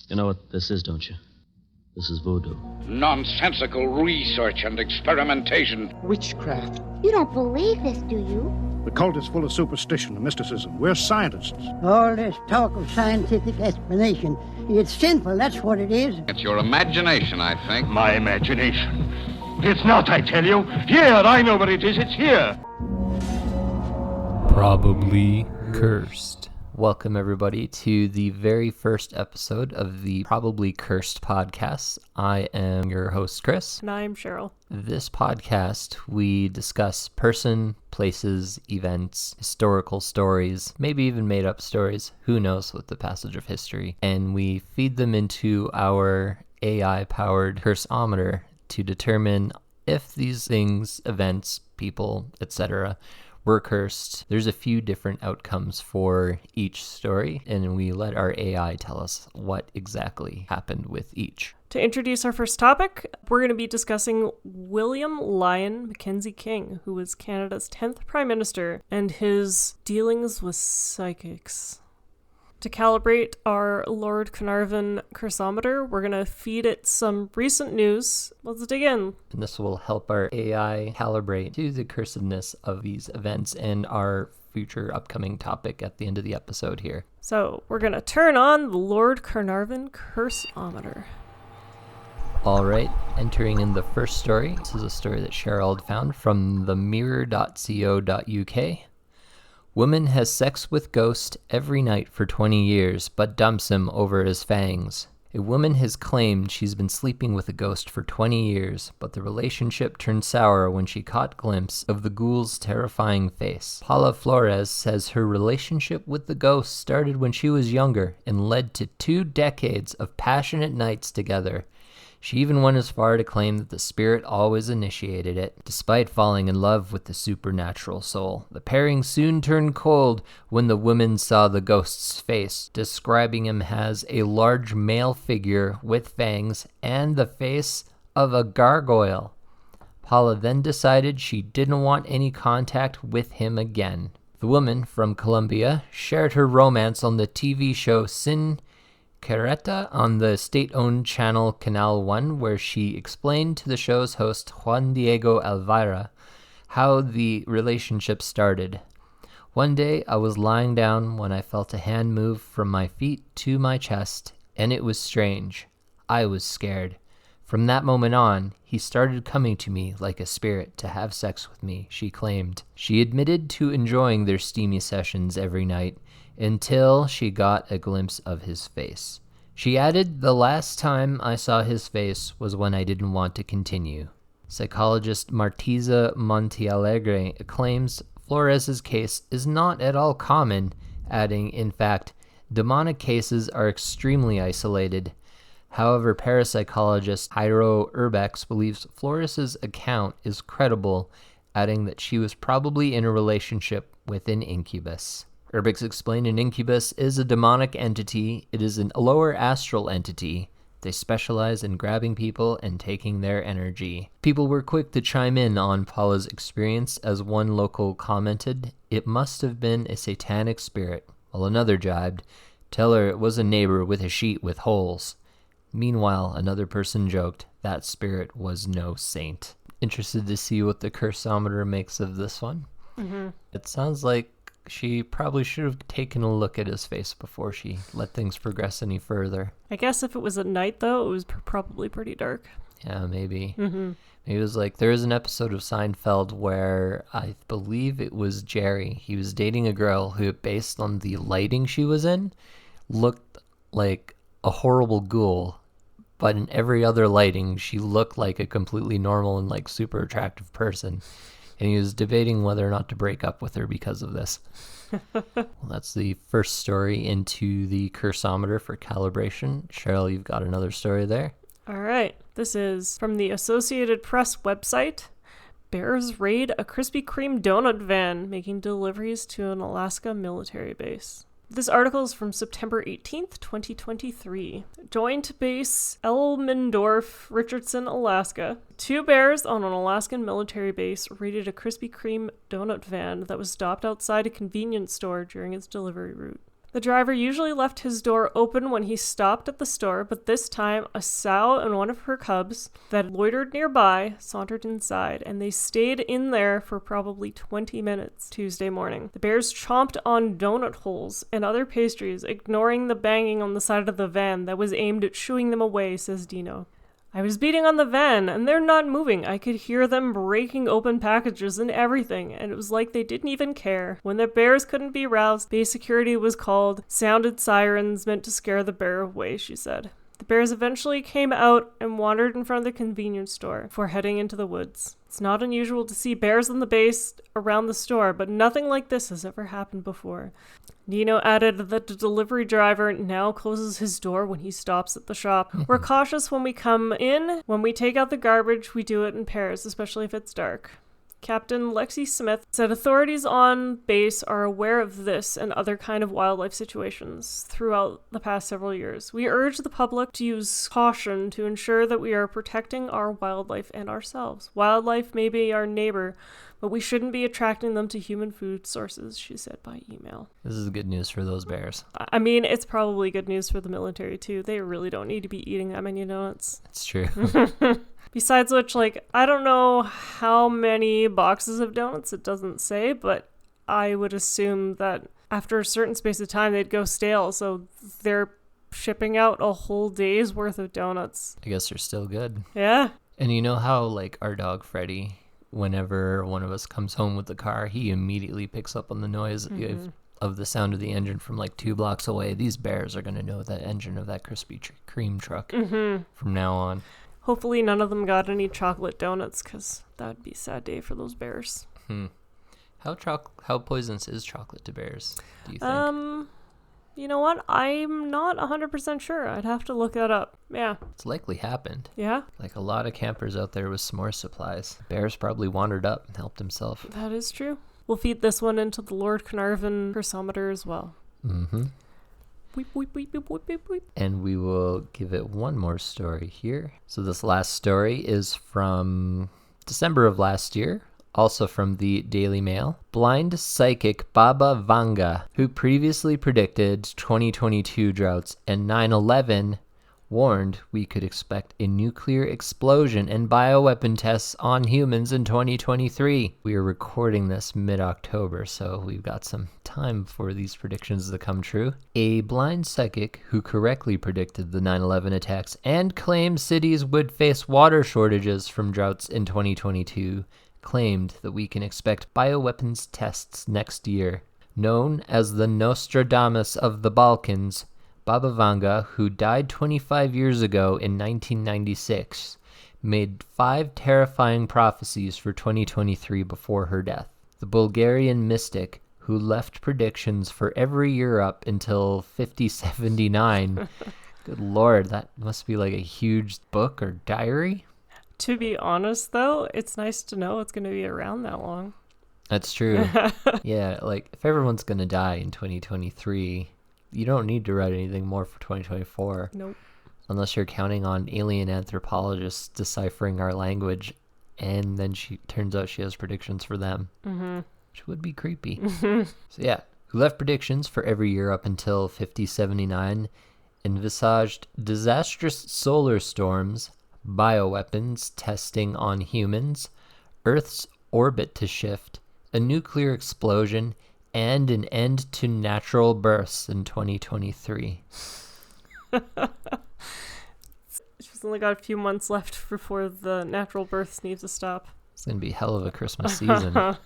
You know what this is, don't you? This is voodoo. Nonsensical research and experimentation. Witchcraft. You don't believe this, do you? The cult is full of superstition and mysticism. We're scientists. All this talk of scientific explanation, it's sinful, that's what it is. It's your imagination, I think. My imagination. It's not, I tell you. Here, I know what it is. It's here. Probably Cursed. Welcome, everybody, to the very first episode of the Probably Cursed podcast. I am your host, Chris. And I'm Sheryl. This podcast, we discuss person, places, events, historical stories, maybe even made-up stories, who knows, with the passage of history, and we feed them into our AI-powered Curse-O-Meter to determine if these things, events, people, etc., were cursed. There's a few different outcomes for each story, and we let our AI tell us what exactly happened with each. To introduce our first topic, we're going to be discussing William Lyon Mackenzie King, who was Canada's 10th Prime Minister, and his dealings with psychics. To calibrate our Lord Carnarvon Curse-O-Meter, we're going to feed it some recent news. Let's dig in. And this will help our AI calibrate to the cursedness of these events and our future upcoming topic at the end of the episode here. So we're going to turn on the Lord Carnarvon Curse-O-Meter. All right, entering in the first story. This is a story that Sheryl had found from themirror.co.uk. Woman has sex with ghost every night for 20 years, but dumps him over his fangs. A woman has claimed she's been sleeping with a ghost for 20 years, but the relationship turned sour when she caught glimpse of the ghoul's terrifying face. Paula Flores says her relationship with the ghost started when she was younger and led to 2 decades of passionate nights together. She even went as far to claim that the spirit always initiated it, despite falling in love with the supernatural soul. The pairing soon turned cold when the woman saw the ghost's face, describing him as a large male figure with fangs and the face of a gargoyle. Paula then decided she didn't want any contact with him again. The woman from Colombia shared her romance on the TV show Sin Carreta on the state-owned channel Canal 1, where she explained to the show's host Juan Diego Elvira how the relationship started. One day I was lying down when I felt a hand move from my feet to my chest, and it was strange. I was scared. From that moment on, he started coming to me like a spirit to have sex with me, she claimed. She admitted to enjoying their steamy sessions every night, until she got a glimpse of his face. She added, "The last time I saw his face was when I didn't want to continue." Psychologist Martiza Montealegre claims Flores' case is not at all common, adding, "In fact, demonic cases are extremely isolated." However, parapsychologist Jairo Urbex believes Flores' account is credible, adding that she was probably in a relationship with an incubus. Urbex explained an incubus is a demonic entity. It is a lower astral entity. They specialize in grabbing people and taking their energy. People were quick to chime in on Paula's experience, as one local commented, "It must have been a satanic spirit," while another jibed, "Tell her it was a neighbor with a sheet with holes." Meanwhile, another person joked, "That spirit was no saint." Interested to see what the Curse-O-Meter makes of this one? Mm-hmm. It sounds like she probably should have taken a look at his face before she let things progress any further. I guess if it was at night, though, it was probably pretty dark. Yeah, maybe. Mm-hmm. Maybe it was like, there is an episode of Seinfeld where I believe it was Jerry. He was dating a girl who, based on the lighting she was in, looked like a horrible ghoul. But in every other lighting, she looked like a completely normal and like super attractive person. And he was debating whether or not to break up with her because of this. Well, that's the first story into the Curse-O-Meter for calibration. Sheryl, you've got another story there. All right. This is from the Associated Press website. Bears raid a Krispy Kreme donut van, making deliveries to an Alaska military base. This article is from September 18th, 2023. Joint Base Elmendorf, Richardson, Alaska. 2 bears on an Alaskan military base raided a Krispy Kreme donut van that was stopped outside a convenience store during its delivery route. The driver usually left his door open when he stopped at the store, but this time a sow and one of her cubs that loitered nearby sauntered inside, and they stayed in there for probably 20 minutes Tuesday morning. The bears chomped on donut holes and other pastries, ignoring the banging on the side of the van that was aimed at shooing them away, says Dino. I was beating on the van, and they're not moving. I could hear them breaking open packages and everything, and it was like they didn't even care. When the bears couldn't be roused, base security was called, sounded sirens meant to scare the bear away, she said. The bears eventually came out and wandered in front of the convenience store before heading into the woods. It's not unusual to see bears on the base around the store, but nothing like this has ever happened before. Nino added that the delivery driver now closes his door when he stops at the shop. We're cautious when we come in. When we take out the garbage, we do it in pairs, especially if it's dark. Captain Lexi Smith said authorities on base are aware of this and other kind of wildlife situations throughout the past several years. We urge the public to use caution to ensure that we are protecting our wildlife and ourselves. Wildlife may be our neighbor, but we shouldn't be attracting them to human food sources, she said by email. This is good news for those bears. I mean, it's probably good news for the military, too. They really don't need to be eating that many donuts. It's true. Besides which, I don't know how many boxes of donuts, it doesn't say, but I would assume that after a certain space of time, they'd go stale, so they're shipping out a whole day's worth of donuts. I guess they're still good. Yeah. And you know how, our dog Freddy, whenever one of us comes home with the car, he immediately picks up on the noise of the sound of the engine from 2 blocks away. These bears are going to know that engine of that Krispy Kreme truck from now on. Hopefully none of them got any chocolate donuts, because that would be a sad day for those bears. How poisonous is chocolate to bears, do you think? You know what? I'm not 100% sure. I'd have to look that up. Yeah. It's likely happened. Yeah? A lot of campers out there with s'more supplies. Bears probably wandered up and helped himself. That is true. We'll feed this one into the Lord Carnarvon Curse-O-Meter as well. Mm-hmm. Weep, weep, weep, weep, weep, weep, weep. And we will give it one more story here. So this last story is from December of last year, also from the Daily Mail. Blind psychic Baba Vanga, who previously predicted 2022 droughts and 9/11, warned we could expect a nuclear explosion and bioweapon tests on humans in 2023. We are recording this mid-October, so we've got some time for these predictions to come true. A blind psychic who correctly predicted the 9/11 attacks and claimed cities would face water shortages from droughts in 2022 claimed that we can expect bioweapons tests next year. Known as the Nostradamus of the Balkans, Baba Vanga, who died 25 years ago in 1996, made 5 terrifying prophecies for 2023 before her death. The Bulgarian mystic, who left predictions for every year up until 5079. Good Lord, that must be a huge book or diary. To be honest, though, it's nice to know it's going to be around that long. That's true. Yeah, if everyone's going to die in 2023, you don't need to write anything more for 2024. Nope. Unless you're counting on alien anthropologists deciphering our language, and then turns out she has predictions for them. Mm-hmm. Which would be creepy. So yeah, who left predictions for every year up until 5079, envisaged disastrous solar storms, bioweapons testing on humans, Earth's orbit to shift, a nuclear explosion, and an end to natural births in 2023. She's only got a few months left before the natural births need to stop. It's going to be a hell of a Christmas season.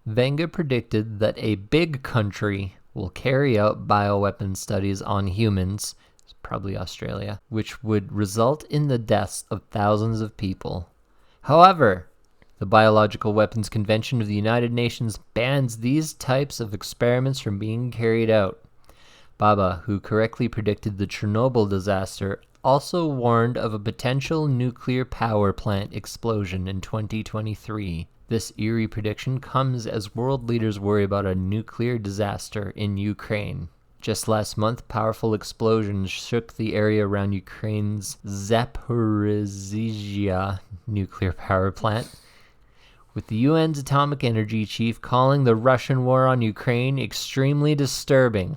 Vanga predicted that a big country will carry out bioweapon studies on humans, probably Australia, which would result in the deaths of thousands of people. However, the Biological Weapons Convention of the United Nations bans these types of experiments from being carried out. Baba, who correctly predicted the Chernobyl disaster, also warned of a potential nuclear power plant explosion in 2023. This eerie prediction comes as world leaders worry about a nuclear disaster in Ukraine. Just last month, powerful explosions shook the area around Ukraine's Zaporizhzhia nuclear power plant, with the UN's atomic energy chief calling the Russian war on Ukraine extremely disturbing.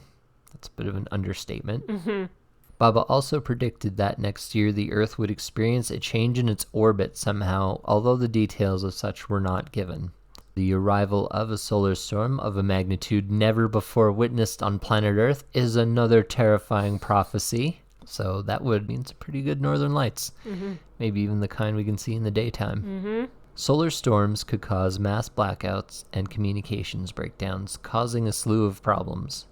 It's a bit of an understatement. Baba also predicted that next year the Earth would experience a change in its orbit somehow, although the details of such were not given. The arrival of a solar storm of a magnitude never before witnessed on planet Earth is another terrifying prophecy. So that would mean some pretty good northern lights. Maybe even the kind we can see in the daytime. Solar storms could cause mass blackouts and communications breakdowns, causing a slew of problems.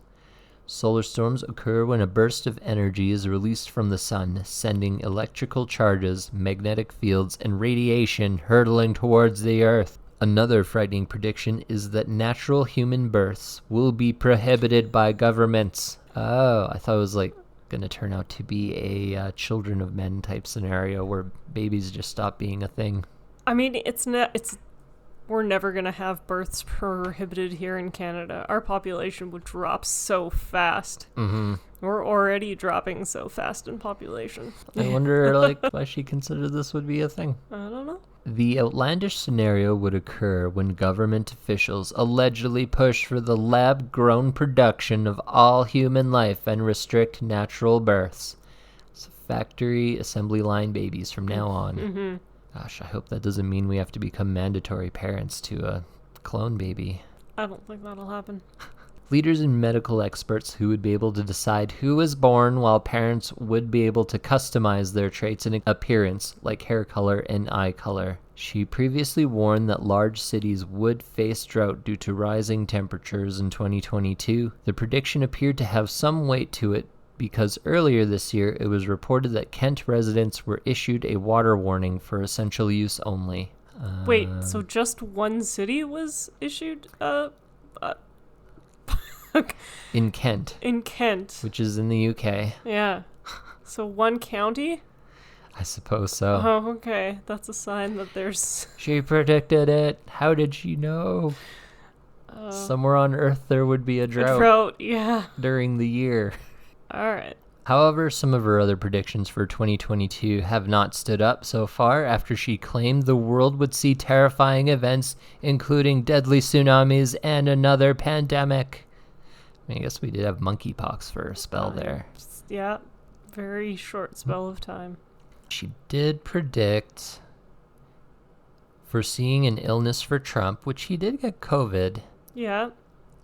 Solar storms occur when a burst of energy is released from the sun, sending electrical charges, magnetic fields, and radiation hurtling towards the Earth. Another frightening prediction is that natural human births will be prohibited by governments. Oh, I thought it was like going to turn out to be a children of men type scenario where babies just stop being a thing. I mean, we're never going to have births prohibited here in Canada. Our population would drop so fast. We're already dropping so fast in population. I wonder, why she considered this would be a thing. I don't know. The outlandish scenario would occur when government officials allegedly push for the lab-grown production of all human life and restrict natural births. So factory assembly line babies from now on. Gosh, I hope that doesn't mean we have to become mandatory parents to a clone baby. I don't think that'll happen. Leaders and medical experts who would be able to decide who is born, while parents would be able to customize their traits and appearance, like hair color and eye color. She previously warned that large cities would face drought due to rising temperatures in 2022. The prediction appeared to have some weight to it, because earlier this year it was reported that Kent residents were issued a water warning for essential use only. Wait, so just one city was issued in Kent. In Kent. Which is in the UK. Yeah. So one county? I suppose so. Oh, okay. That's a sign that there's... She predicted it. How did she know? Somewhere on Earth there would be a drought. A drought, yeah. During the year. All right. However, some of her other predictions for 2022 have not stood up so far after she claimed the world would see terrifying events, including deadly tsunamis and another pandemic. I guess we did have monkeypox for a spell there. Yeah, very short spell of time. She did predict foreseeing an illness for Trump, which he did get COVID. Yeah.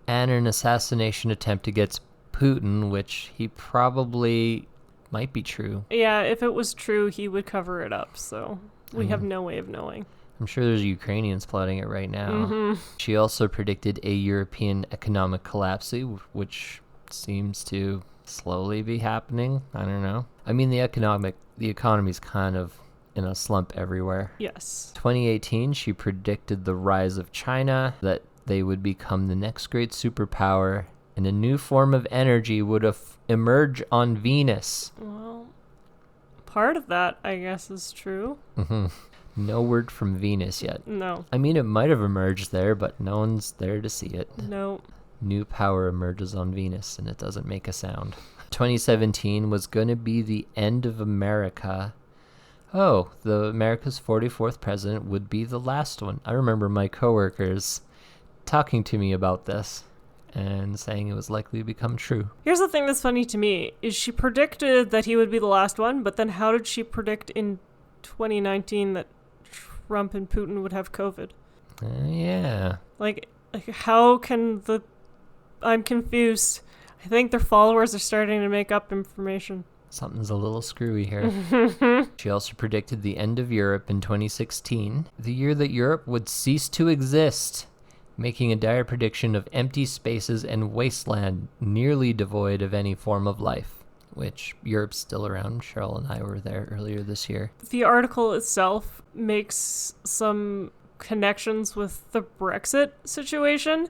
And an assassination attempt against Putin, which he probably might be true. Yeah, if it was true, he would cover it up, so we have no way of knowing. I'm sure there's Ukrainians plotting it right now. She also predicted a European economic collapse, which seems to slowly be happening. I don't know. I mean, the economy's kind of in a slump everywhere. Yes. 2018, she predicted the rise of China, that they would become the next great superpower, and a new form of energy would emerge on Venus. Well, part of that, I guess, is true. No word from Venus yet. No. I mean, it might have emerged there, but no one's there to see it. No. New power emerges on Venus, and it doesn't make a sound. 2017 was going to be the end of America. Oh, America's 44th president would be the last one. I remember my coworkers talking to me about this and saying it was likely to become true. Here's the thing that's funny to me, is she predicted that he would be the last one, but then how did she predict in 2019 that Trump and Putin would have COVID? Yeah. Like how can I'm confused. I think their followers are starting to make up information. Something's a little screwy here. She also predicted the end of Europe in 2016, the year that Europe would cease to exist, making a dire prediction of empty spaces and wasteland nearly devoid of any form of life. Which, Europe's still around. Sheryl and I were there earlier this year. The article itself makes some connections with the Brexit situation,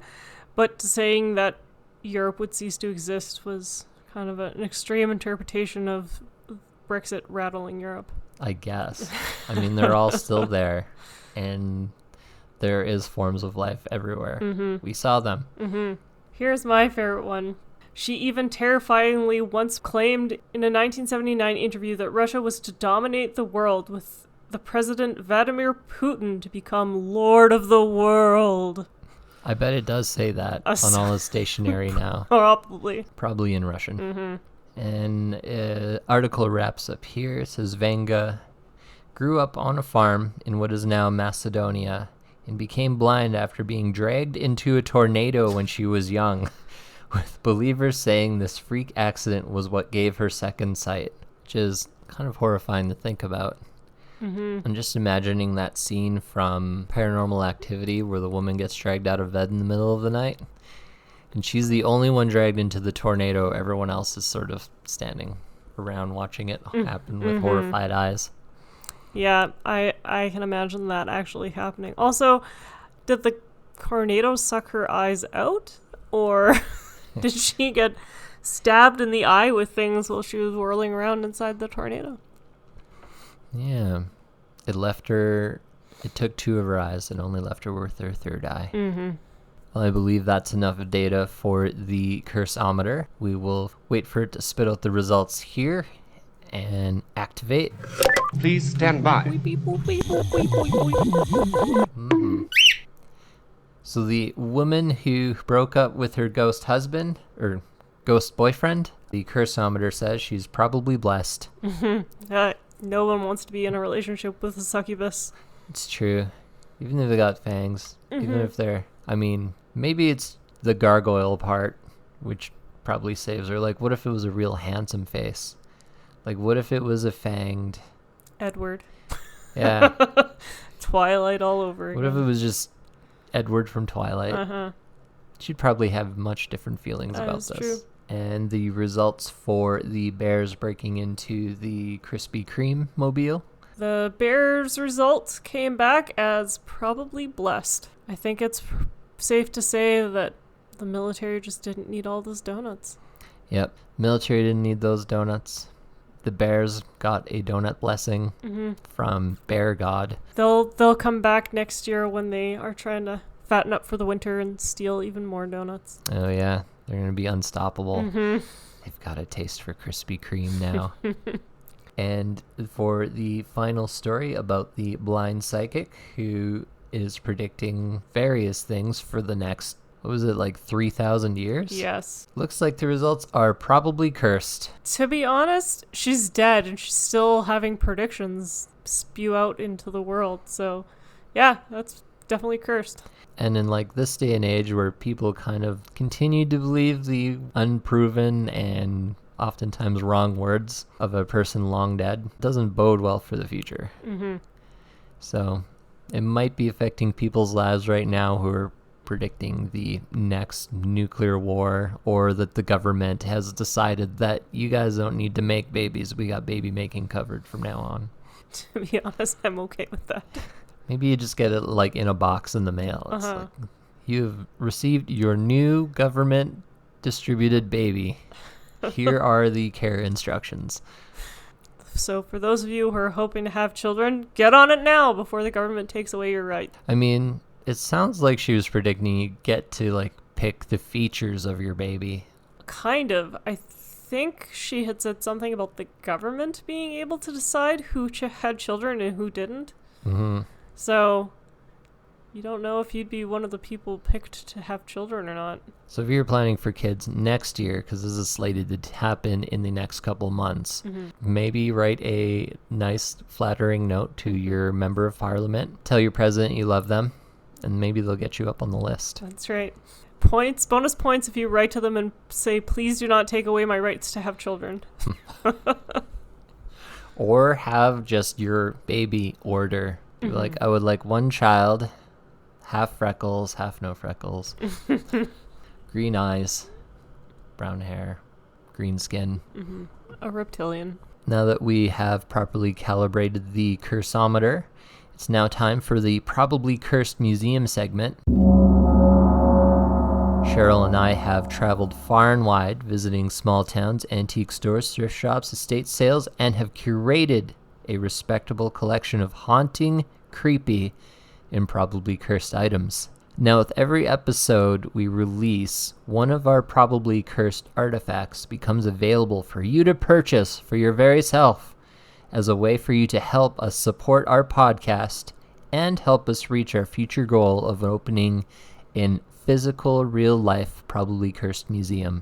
but saying that Europe would cease to exist was kind of an extreme interpretation of Brexit rattling Europe. I guess. I mean, they're all still there, and there is forms of life everywhere. We saw them. Here's my favorite one. She even terrifyingly once claimed in a 1979 interview that Russia was to dominate the world, with the president Vladimir Putin to become Lord of the World. I bet it does say that on all the stationery now. Probably in Russian. Mm-hmm. And article wraps up here. It says Vanga grew up on a farm in what is now Macedonia and became blind after being dragged into a tornado when she was young, with believers saying this freak accident was what gave her second sight, which is kind of horrifying to think about. Mm-hmm. I'm just imagining that scene from Paranormal Activity where the woman gets dragged out of bed in the middle of the night, and she's the only one dragged into the tornado. Everyone else is sort of standing around watching it happen with horrified eyes. Yeah, I can imagine that actually happening. Also, did the tornado suck her eyes out? Or did she get stabbed in the eye with things while she was whirling around inside the tornado? Yeah. It took 2 of her eyes and only left her with her third eye. Mm-hmm. Well, I believe that's enough data for the Curse-O-Meter. We will wait for it to spit out the results here and activate. Please stand by. So the woman who broke up with her ghost husband, or ghost boyfriend, the Curse-O-Meter says she's probably blessed. No one wants to be in a relationship with a succubus. It's true. Even if they got fangs. Even if they're... I mean, maybe it's the gargoyle part, which probably saves her. Like, what if it was a real handsome face? Like, what if it was a fanged... Edward. Yeah. Twilight all over again. What if it was just Edward from Twilight? Uh-huh. She'd probably have much different feelings about this. True. And the results for the bears breaking into the Krispy Kreme mobile. The bears' results came back as probably blessed. I think it's safe to say that the military just didn't need all those donuts. Yep. Military didn't need those donuts. The bears got a donut blessing from Bear God. They'll come back next year when they are trying to fatten up for the winter and steal even more donuts. Oh, yeah. They're going to be unstoppable. Mm-hmm. They've got a taste for Krispy Kreme now. And for the final story about the blind psychic who is predicting various things for the next, what was it, like 3,000 years? Yes. Looks like the results are probably cursed. To be honest, she's dead and she's still having predictions spew out into the world. So, yeah, that's definitely cursed. And in like this day and age where people kind of continue to believe the unproven and oftentimes wrong words of a person long dead, doesn't bode well for the future. Mm-hmm. So it might be affecting people's lives right now who are predicting the next nuclear war, or that the government has decided that you guys don't need to make babies. We got baby making covered from now on. To be honest, I'm okay with that. Maybe you just get it like in a box in the mail. It's like, you've received your new government distributed baby. Here are the care instructions. So for those of you who are hoping to have children, get on it now before the government takes away your right. I mean, it sounds like she was predicting you get to like pick the features of your baby. Kind of. I think she had said something about the government being able to decide who had children and who didn't. Mm-hmm. So you don't know if you'd be one of the people picked to have children or not. So if you're planning for kids next year, because this is slated to happen in the next couple months, maybe write a nice flattering note to your member of parliament. Tell your president you love them, and maybe they'll get you up on the list. That's right. Bonus points if you write to them and say, please do not take away my rights to have children. Or have just your baby order. Like, I would like one child, half freckles, half no freckles, green eyes, brown hair, green skin. A reptilian. Now that we have properly calibrated the Curse-O-Meter, it's now time for the Probably Cursed Museum segment. Sheryl and I have traveled far and wide, visiting small towns, antique stores, thrift shops, estate sales, and have curated a respectable collection of haunting, creepy, and probably cursed items. Now, with every episode we release, one of our probably cursed artifacts becomes available for you to purchase for your very self as a way for you to help us support our podcast and help us reach our future goal of opening in physical, real-life, probably cursed museum.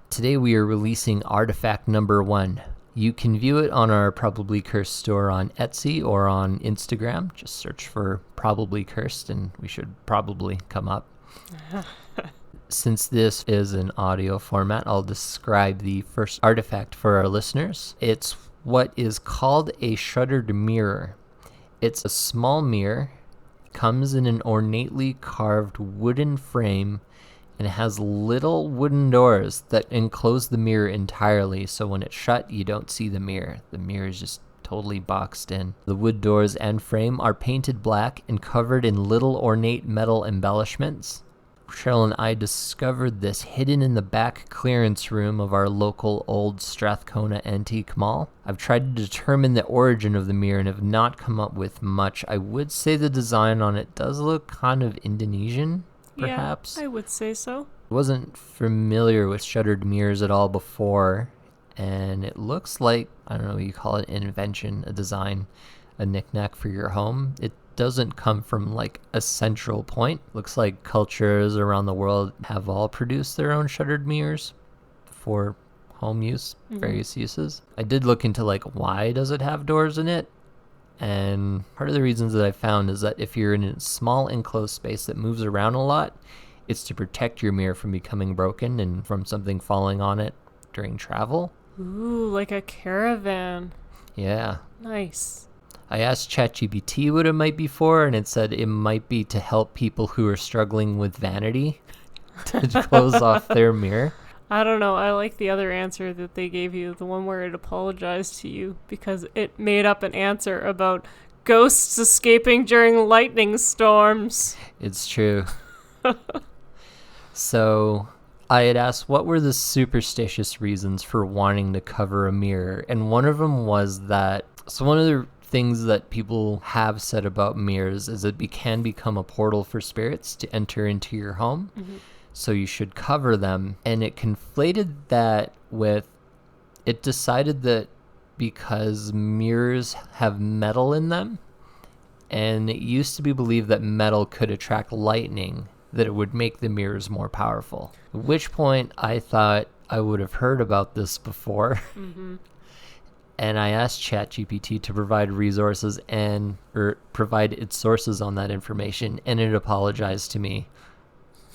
Today we are releasing artifact number 1. You can view it on our Probably Cursed store on Etsy or on Instagram. Just search for Probably Cursed and we should probably come up. Since this is an audio format, I'll describe the first artifact for our listeners. It's what is called a shuttered mirror. It's a small mirror, comes in an ornately carved wooden frame, and it has little wooden doors that enclose the mirror entirely, so when it's shut, you don't see the mirror. The mirror is just totally boxed in. The wood doors and frame are painted black and covered in little ornate metal embellishments. Sheryl and I discovered this hidden in the back clearance room of our local old Strathcona antique mall. I've tried to determine the origin of the mirror and have not come up with much. I would say the design on it does look kind of Indonesian, perhaps. Yeah, I would say so. I wasn't familiar with shuttered mirrors at all before, and it looks like, I don't know what you call it, an invention, a design, a knickknack for your home. It doesn't come from like a central point. Looks like cultures around the world have all produced their own shuttered mirrors for home use, various uses. I did look into like why does it have doors in it, and part of the reasons that I found is that if you're in a small enclosed space that moves around a lot, it's to protect your mirror from becoming broken and from something falling on it during travel. Ooh, like a caravan. Yeah. Nice. I asked ChatGPT what it might be for, and it said it might be to help people who are struggling with vanity to close off their mirror. I don't know. I like the other answer that they gave you, the one where it apologized to you because it made up an answer about ghosts escaping during lightning storms. It's true. So I had asked what were the superstitious reasons for wanting to cover a mirror, and one of them was that, so one of the things that people have said about mirrors is it can become a portal for spirits to enter into your home. So you should cover them. And it conflated that with, it decided that because mirrors have metal in them, and it used to be believed that metal could attract lightning, that it would make the mirrors more powerful. At which point I thought I would have heard about this before. And I asked ChatGPT to provide resources or provide its sources on that information, and it apologized to me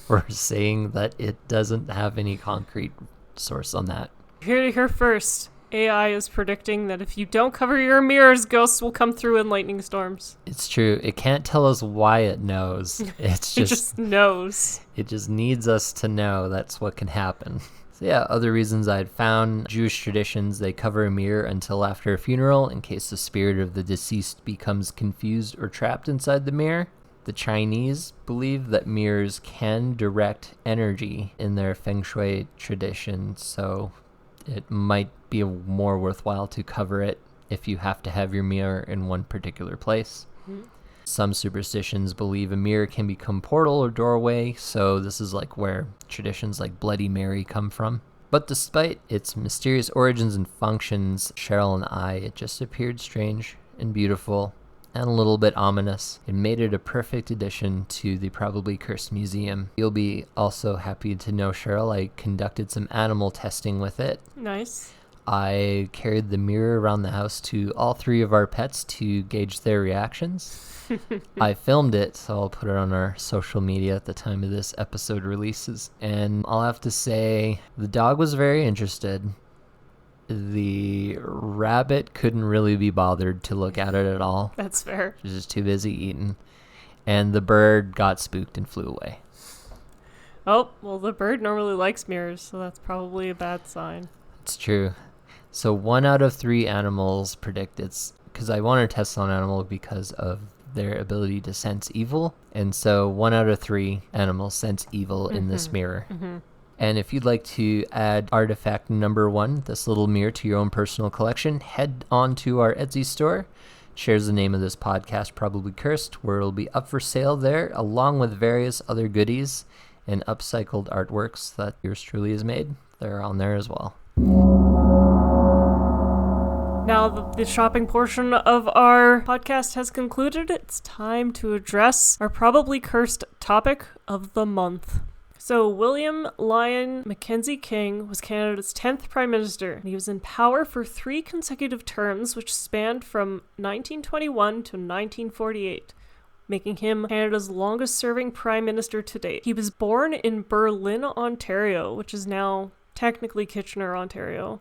for saying that it doesn't have any concrete source on that. Here to hear first. AI is predicting that if you don't cover your mirrors, ghosts will come through in lightning storms. It's true. It can't tell us why it knows. It's It just knows. It just needs us to know that's what can happen. So yeah, other reasons I'd found, Jewish traditions, they cover a mirror until after a funeral in case the spirit of the deceased becomes confused or trapped inside the mirror. The Chinese believe that mirrors can direct energy in their feng shui tradition, so it might be more worthwhile to cover it if you have to have your mirror in one particular place. Some superstitions believe a mirror can become portal or doorway, so this is like where traditions like Bloody Mary come from. But despite its mysterious origins and functions, Sheryl and I, it just appeared strange and beautiful and a little bit ominous. It made it a perfect addition to the Probably Cursed Museum. You'll be also happy to know, Sheryl, I conducted some animal testing with it. Nice. I carried the mirror around the house to all 3 of our pets to gauge their reactions. I filmed it, so I'll put it on our social media at the time of this episode releases. And I'll have to say, the dog was very interested. The rabbit couldn't really be bothered to look at it at all. That's fair. She was just too busy eating. And the bird got spooked and flew away. Oh, well, the bird normally likes mirrors, so that's probably a bad sign. It's true. So 1 out of 3 animals predict it's, because I want to test on animals because of their ability to sense evil. And so 1 out of 3 animals sense evil in this mirror. And if you'd like to add artifact number 1, this little mirror, to your own personal collection, head on to our Etsy store. It shares the name of this podcast, Probably Cursed, where it'll be up for sale there, along with various other goodies and upcycled artworks that yours truly has made. They're on there as well. Now that the shopping portion of our podcast has concluded, it's time to address our probably cursed topic of the month. So William Lyon Mackenzie King was Canada's 10th Prime Minister, and he was in power for 3 consecutive terms, which spanned from 1921 to 1948, making him Canada's longest-serving Prime Minister to date. He was born in Berlin, Ontario, which is now technically Kitchener, Ontario,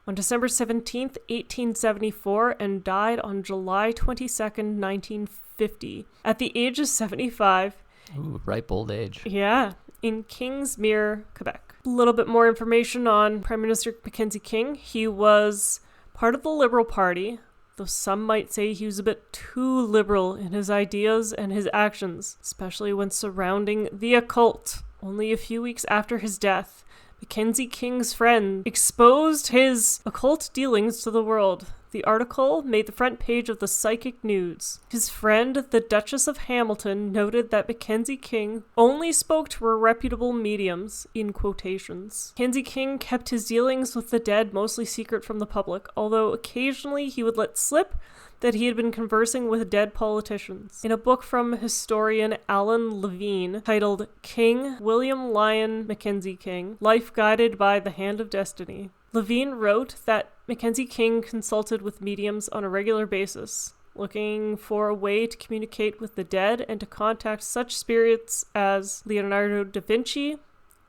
on December 17th, 1874, and died on July 22nd, 1950, at the age of 75. Ooh, ripe old age. Yeah, in Kingsmere, Quebec. A little bit more information on Prime Minister Mackenzie King. He was part of the Liberal Party, though some might say he was a bit too liberal in his ideas and his actions, especially when surrounding the occult. Only a few weeks after his death, Mackenzie King's friend exposed his occult dealings to the world. The article made the front page of the Psychic News. His friend, the Duchess of Hamilton, noted that Mackenzie King only spoke to reputable mediums, in quotations. Mackenzie King kept his dealings with the dead mostly secret from the public, although occasionally he would let slip that he had been conversing with dead politicians. In a book from historian Alan Levine titled King, William Lyon Mackenzie King, Life Guided by the Hand of Destiny, Levine wrote that Mackenzie King consulted with mediums on a regular basis, looking for a way to communicate with the dead and to contact such spirits as Leonardo da Vinci,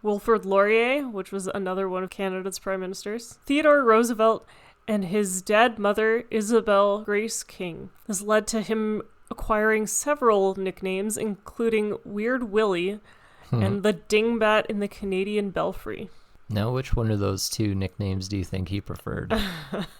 Wilfrid Laurier, which was another one of Canada's prime ministers, Theodore Roosevelt, and his dead mother, Isabel Grace King. This led to him acquiring several nicknames, including Weird Willy and the Dingbat in the Canadian Belfry. Now, which one of those 2 nicknames do you think he preferred?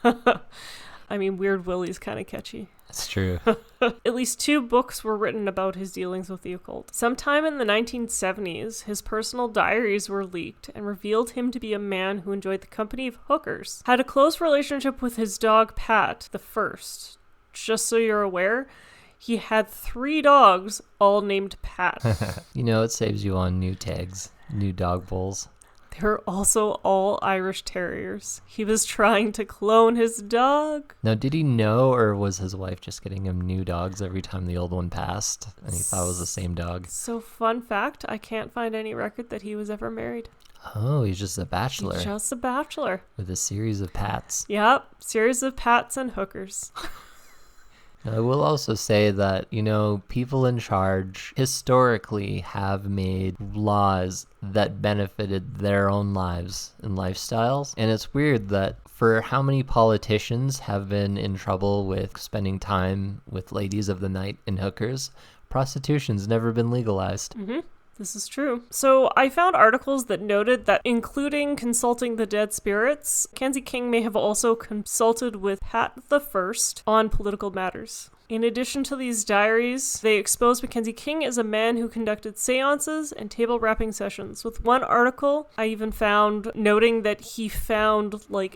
I mean, Weird Willy's kind of catchy. That's true. At least 2 books were written about his dealings with the occult. Sometime in the 1970s, his personal diaries were leaked and revealed him to be a man who enjoyed the company of hookers, had a close relationship with his dog Pat the First. Just so you're aware, he had 3 dogs, all named Pat. You know, it saves you on new tags, new dog bowls. They were also all Irish Terriers. He was trying to clone his dog. Now, did he know, or was his wife just getting him new dogs every time the old one passed, and he thought it was the same dog? So, fun fact, I can't find any record that he was ever married. Oh, he's just a bachelor. He's just a bachelor. With a series of Pats. Yep, series of Pats and hookers. I will also say that, you know, people in charge historically have made laws that benefited their own lives and lifestyles. And it's weird that for how many politicians have been in trouble with spending time with ladies of the night and hookers, prostitution's never been legalized. Mm-hmm. This is true. So I found articles that noted that, including consulting the dead spirits, Mackenzie King may have also consulted with Pat the First on political matters. In addition to these diaries, they exposed Mackenzie King as a man who conducted seances and table rapping sessions. With one article, I even found noting that he found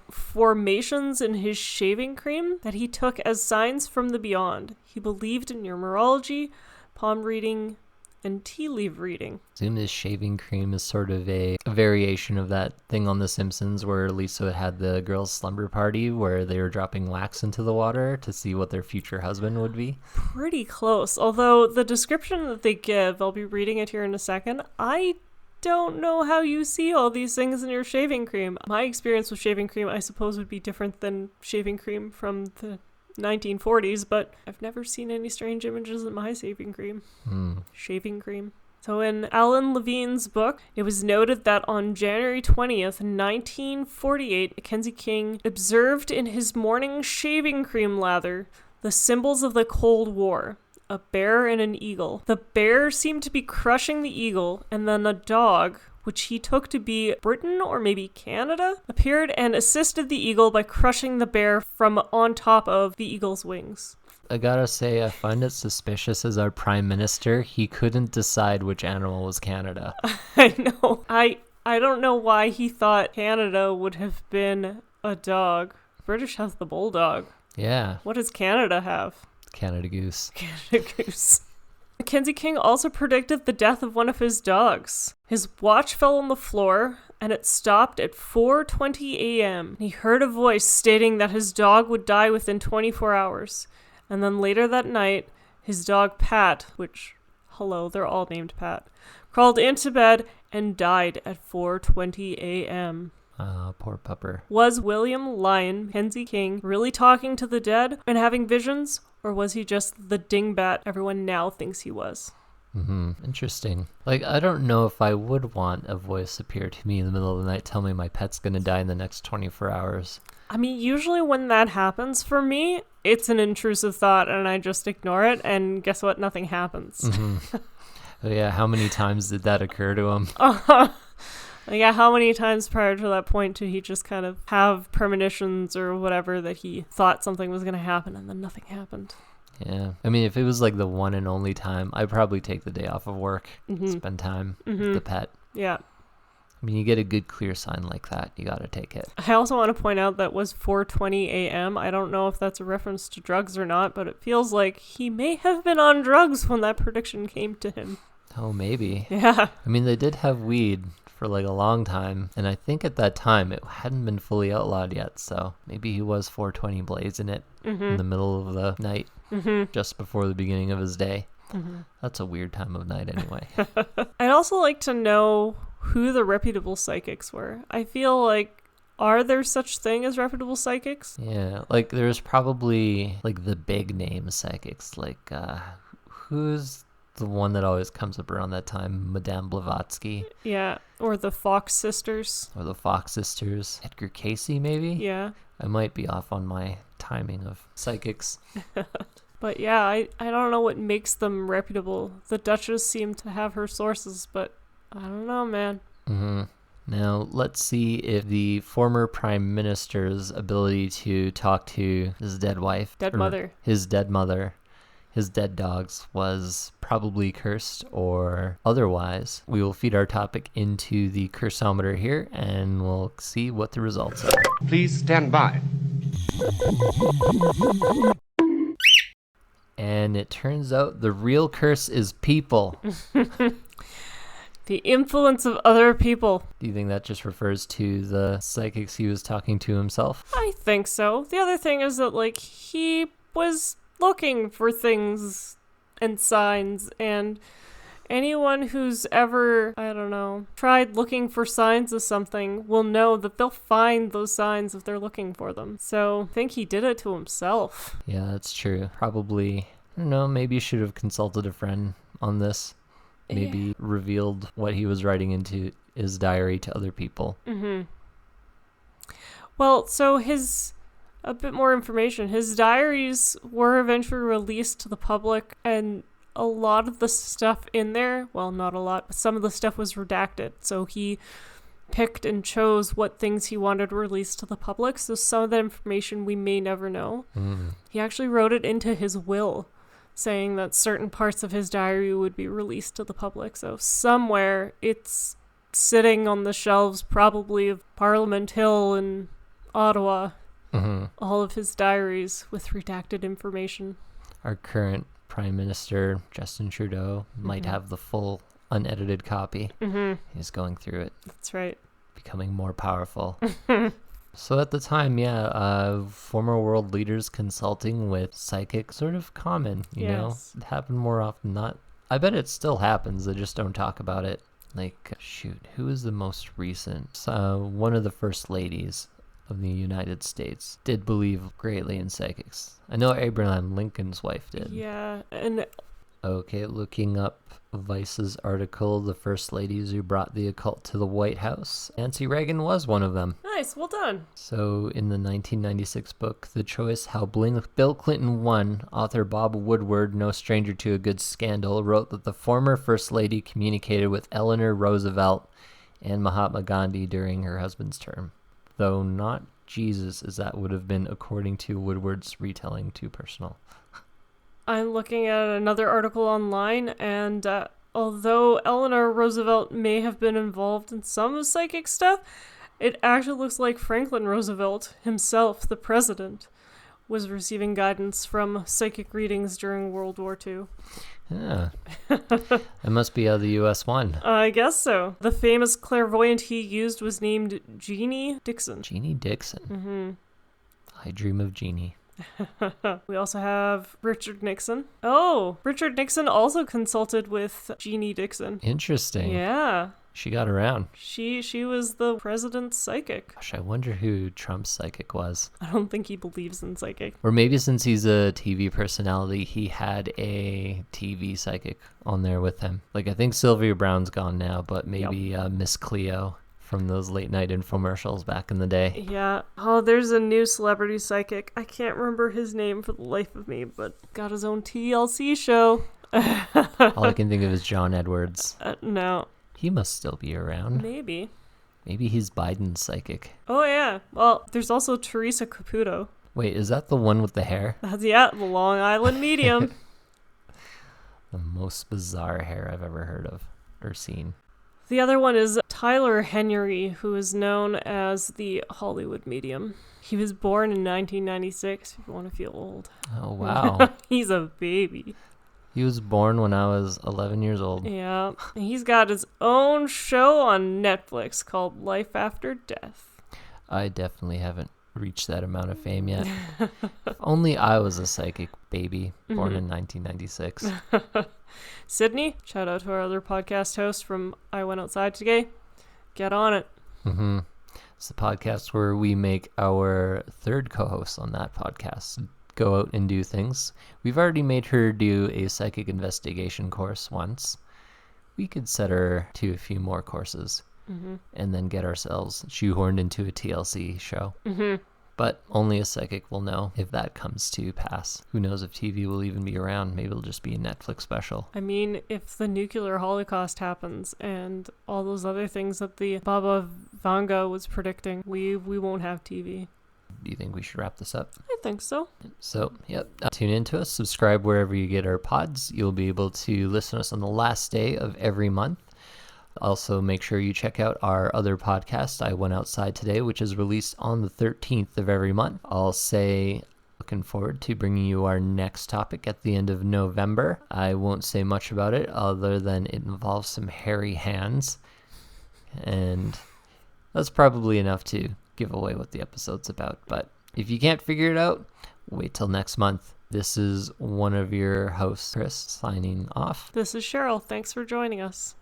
formations in his shaving cream that he took as signs from the beyond. He believed in numerology, palm reading, and tea leaf reading. I assume this shaving cream is sort of a variation of that thing on The Simpsons where Lisa had the girls' slumber party where they were dropping wax into the water to see what their future husband would be. Pretty close, although the description that they give, I'll be reading it here in a second, I don't know how you see all these things in your shaving cream. My experience with shaving cream, I suppose, would be different than shaving cream from the 1940s, but I've never seen any strange images in my shaving cream. Shaving cream. So in Alan Levine's book, it was noted that on January 20th, 1948, Mackenzie King observed in his morning shaving cream lather the symbols of the Cold War. A bear and an eagle. The bear seemed to be crushing the eagle, and then a dog, which he took to be Britain or maybe Canada, appeared and assisted the eagle by crushing the bear from on top of the eagle's wings. I gotta say, I find it suspicious as our prime minister, he couldn't decide which animal was Canada. I know. I don't know why he thought Canada would have been a dog. British has the bulldog. Yeah. What does Canada have? Canada Goose. Canada Goose. Mackenzie King also predicted the death of one of his dogs. His watch fell on the floor, and it stopped at 4:20 a.m. He heard a voice stating that his dog would die within 24 hours. And then later that night, his dog Pat, which, hello, they're all named Pat, crawled into bed and died at 4:20 a.m. Poor pupper. Was William Lyon Mackenzie King really talking to the dead and having visions, or was he just the dingbat everyone now thinks he was? Interesting. Like, I don't know if I would want a voice appear to me in the middle of the night, tell me my pet's gonna die in the next 24 hours. I mean, usually when that happens for me, it's an intrusive thought and I just ignore it, and guess what? Nothing happens. Oh, yeah, how many times did that occur to him? Yeah, how many times prior to that point did he just kind of have premonitions or whatever that he thought something was going to happen and then nothing happened? Yeah. I mean, if it was like the one and only time, I'd probably take the day off of work, spend time with the pet. Yeah. I mean, you get a good clear sign like that, you gotta take it. I also want to point out that was 4:20 a.m. I don't know if that's a reference to drugs or not, but it feels like he may have been on drugs when that prediction came to him. Oh, maybe. Yeah. I mean, they did have weed for like a long time, and I think at that time it hadn't been fully outlawed yet, so maybe he was 420 blazing it in the middle of the night, just before the beginning of his day. That's a weird time of night anyway. I'd also like to know who the reputable psychics were. I feel like, are there such thing as reputable psychics? Yeah, like there's probably like the big name psychics, like who's the one that always comes up around that time? Madame Blavatsky. Yeah, or the Fox sisters. Or the Fox sisters. Edgar Casey, maybe? Yeah. I might be off on my timing of psychics. But yeah, I don't know what makes them reputable. The Duchess seemed to have her sources, but I don't know, man. Now, let's see if the former prime minister's ability to talk to his dead wife, his dead mother, his dead dogs, was probably cursed or otherwise. We will feed our topic into the curse-o-meter here, and we'll see what the results are. Please stand by. And it turns out the real curse is people. The influence of other people. Do you think that just refers to the psychics he was talking to himself? I think so. The other thing is that, like, he was looking for things and signs, and anyone who's ever, I don't know, tried looking for signs of something will know that they'll find those signs if they're looking for them. So I think he did it to himself. Yeah, that's true. Probably, I don't know, maybe you should have consulted a friend on this. Maybe revealed what he was writing into his diary to other people. Well, so a bit more information. His diaries were eventually released to the public, and a lot of the stuff in there, well, not a lot, but some of the stuff was redacted. So he picked and chose what things he wanted released to the public. So some of that information we may never know. He actually wrote it into his will, saying that certain parts of his diary would be released to the public. So somewhere it's sitting on the shelves, probably of Parliament Hill in Ottawa, all of his diaries with redacted information. Our current Prime Minister, Justin Trudeau, might have the full unedited copy. He's going through it. That's right. Becoming more powerful. So at the time, former world leaders consulting with psychics, sort of common, you know? It happened more often than not. I bet it still happens, they just don't talk about it. Like, shoot, who is the most recent? One of the first ladies of the United States did believe greatly in psychics. I know Abraham Lincoln's wife did. Yeah, and... Okay, looking up Vice's article, the first ladies who brought the occult to the White House. Nancy Reagan was one of them. Nice, well done. So in the 1996 book, The Choice, How Bill Clinton Won, author Bob Woodward, no stranger to a good scandal, wrote that the former First Lady communicated with Eleanor Roosevelt and Mahatma Gandhi during her husband's term. Though not Jesus, as that would have been, according to Woodward's retelling, too personal. I'm looking at another article online, and although Eleanor Roosevelt may have been involved in some psychic stuff, it actually looks like Franklin Roosevelt himself, the president, was receiving guidance from psychic readings during World War II. Yeah. It must be how the U.S. won. I guess so. The famous clairvoyant he used was named Jeannie Dixon. Jeannie Dixon. Mm-hmm. I dream of Jeannie. We also have Richard Nixon. Oh, Richard Nixon also consulted with Jeannie Dixon. Interesting. Yeah. She got around. She was the president's psychic. Gosh, I wonder who Trump's psychic was. I don't think he believes in psychic. Or maybe since he's a TV personality, he had a TV psychic on there with him. Like, I think Sylvia Brown's gone now, but maybe Miss Cleo from those late night infomercials back in the day. Yeah. Oh, there's a new celebrity psychic. I can't remember his name for the life of me, but got his own TLC show. All I can think of is John Edwards. No. He must still be around. Maybe. Maybe he's Biden's psychic. Oh, yeah. Well, there's also Teresa Caputo. Wait, is that the one with the hair? That's, yeah, the Long Island medium. The most bizarre hair I've ever heard of or seen. The other one is Tyler Henry, who is known as the Hollywood medium. He was born in 1996, if you want to feel old. Oh, wow. He's a baby. He was born when I was 11 years old. Yeah. He's got his own show on Netflix called Life After Death. I definitely haven't reached that amount of fame yet. If only I was a psychic baby born in 1996. Sydney, shout out to our other podcast host from I Went Outside Today. Get on it. Mm-hmm. It's the podcast where we make our third co-host on that podcast go out and do things. We've already made her do a psychic investigation course once. We could set her to a few more courses and then get ourselves shoehorned into a TLC show. But only a psychic will know if that comes to pass. Who knows if TV will even be around? Maybe it'll just be a Netflix special. I mean, if the nuclear holocaust happens and all those other things that the Baba Vanga was predicting, we won't have TV. Do you think we should wrap this up? I think so. So, yep. Tune into us. Subscribe wherever you get our pods. You'll be able to listen to us on the last day of every month. Also, make sure you check out our other podcast, I Went Outside Today, which is released on the 13th of every month. I'll say looking forward to bringing you our next topic at the end of November. I won't say much about it other than it involves some hairy hands. And that's probably enough to give away what the episode's about. But if you can't figure it out, wait till next month. This is one of your hosts, Chris, signing off. This is Cheryl. Thanks for joining us.